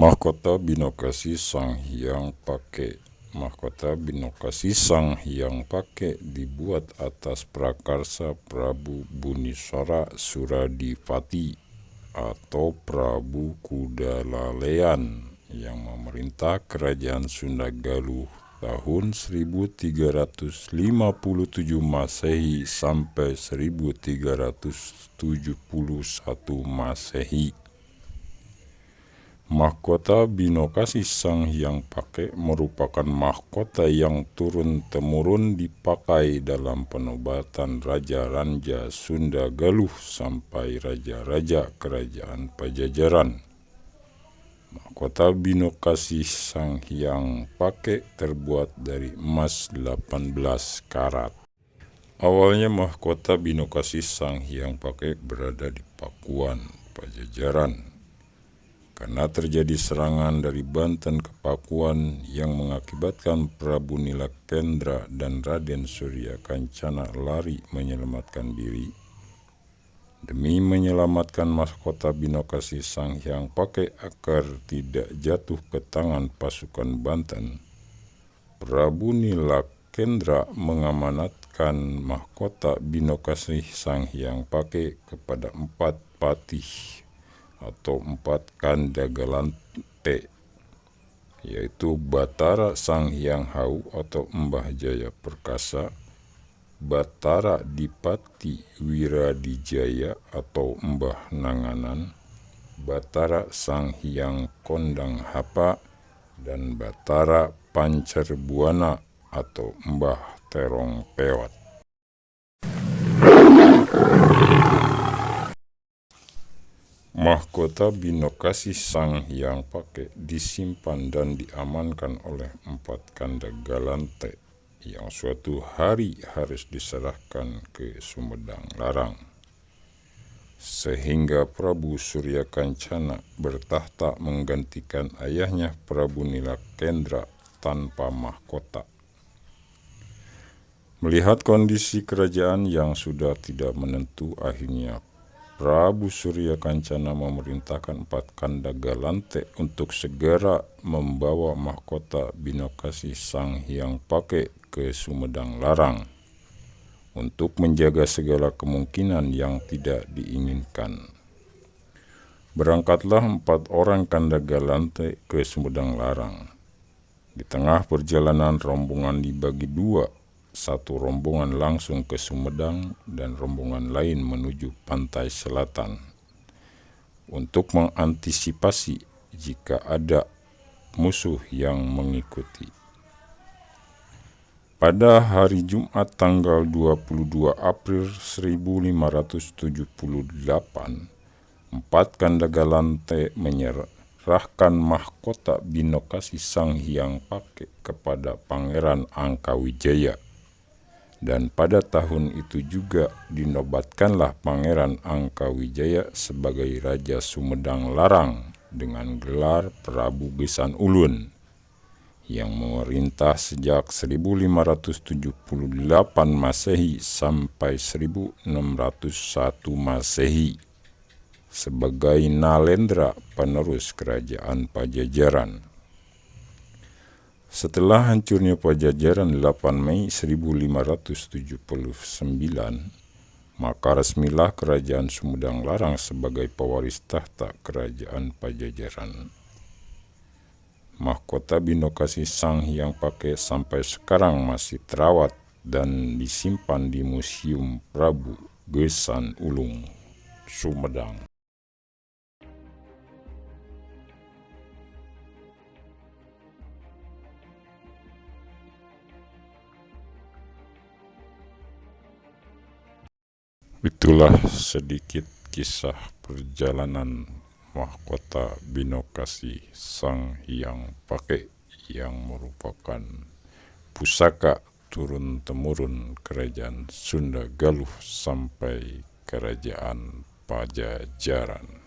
Mahkota Binokasi Sang Hyang Pake. Mahkota Binokasi Sang Hyang Pake dibuat atas prakarsa Prabu Buniswara Suradipati atau Prabu Kudalalean yang memerintah kerajaan Sunda Galuh tahun 1357 Masehi sampai 1371 Masehi. Mahkota Binokasi Sang Hyang Pake merupakan mahkota yang turun-temurun dipakai dalam penobatan Raja Ranja Sunda Galuh sampai raja-raja kerajaan Pajajaran. Mahkota Binokasi Sang Hyang Pake terbuat dari emas 18 karat. Awalnya mahkota Binokasi Sang Hyang Pake berada di Pakuan, Pajajaran. Karena terjadi serangan dari Banten ke Pakuan yang mengakibatkan Prabu Nilakendra dan Raden Surya Kancana lari menyelamatkan diri. Demi menyelamatkan mahkota Binokasi Sang Hyang Pake agar tidak jatuh ke tangan pasukan Banten, Prabu Nilakendra mengamanatkan mahkota Binokasi Sang Hyang Pake kepada 4 patih atau 4 Kandagalante, yaitu Batara Sang Hyang Hau atau Mbah Jaya Perkasa, Batara Dipati Wiradijaya atau Mbah Nanganan, Batara Sang Hyang Kondang Hapa, dan Batara Pancerbuana atau Mbah Terong Peot. Mahkota Binokasi Sang Hyang Pake disimpan dan diamankan oleh 4 Kandagalante yang suatu hari harus diserahkan ke Sumedang Larang, sehingga Prabu Surya Kancana bertahta menggantikan ayahnya Prabu Nilakendra tanpa mahkota. Melihat kondisi kerajaan yang sudah tidak menentu, akhirnya Prabu Surya Kancana memerintahkan 4 Kandagalante untuk segera membawa mahkota Binokasi Sang Hyang Pake ke Sumedang Larang untuk menjaga segala kemungkinan yang tidak diinginkan. Berangkatlah 4 orang Kandagalante ke Sumedang Larang. Di tengah perjalanan rombongan dibagi 2. Satu rombongan langsung ke Sumedang dan rombongan lain menuju pantai selatan untuk mengantisipasi jika ada musuh yang mengikuti. Pada hari Jumat tanggal 22 April 1578, 4 Kandagalante menyerahkan mahkota Binokasi Sang Hyang Pake kepada Pangeran Angkawijaya. Dan pada tahun itu juga dinobatkanlah Pangeran Angkawijaya sebagai Raja Sumedang Larang dengan gelar Prabu Gesan Ulun yang memerintah sejak 1578 Masehi sampai 1601 Masehi sebagai Nalendra penerus kerajaan Pajajaran. Setelah hancurnya Pajajaran 8 Mei 1579, maka resmilah kerajaan Sumedang Larang sebagai pewaris tahta kerajaan Pajajaran. Mahkota Binokasi Sang Hyang Pake sampai sekarang masih terawat dan disimpan di Museum Prabu Gesan Ulun, Sumedang. Itulah sedikit kisah perjalanan mahkota Binokasi Sang Hyang Pake yang merupakan pusaka turun-temurun kerajaan Sunda Galuh sampai kerajaan Pajajaran.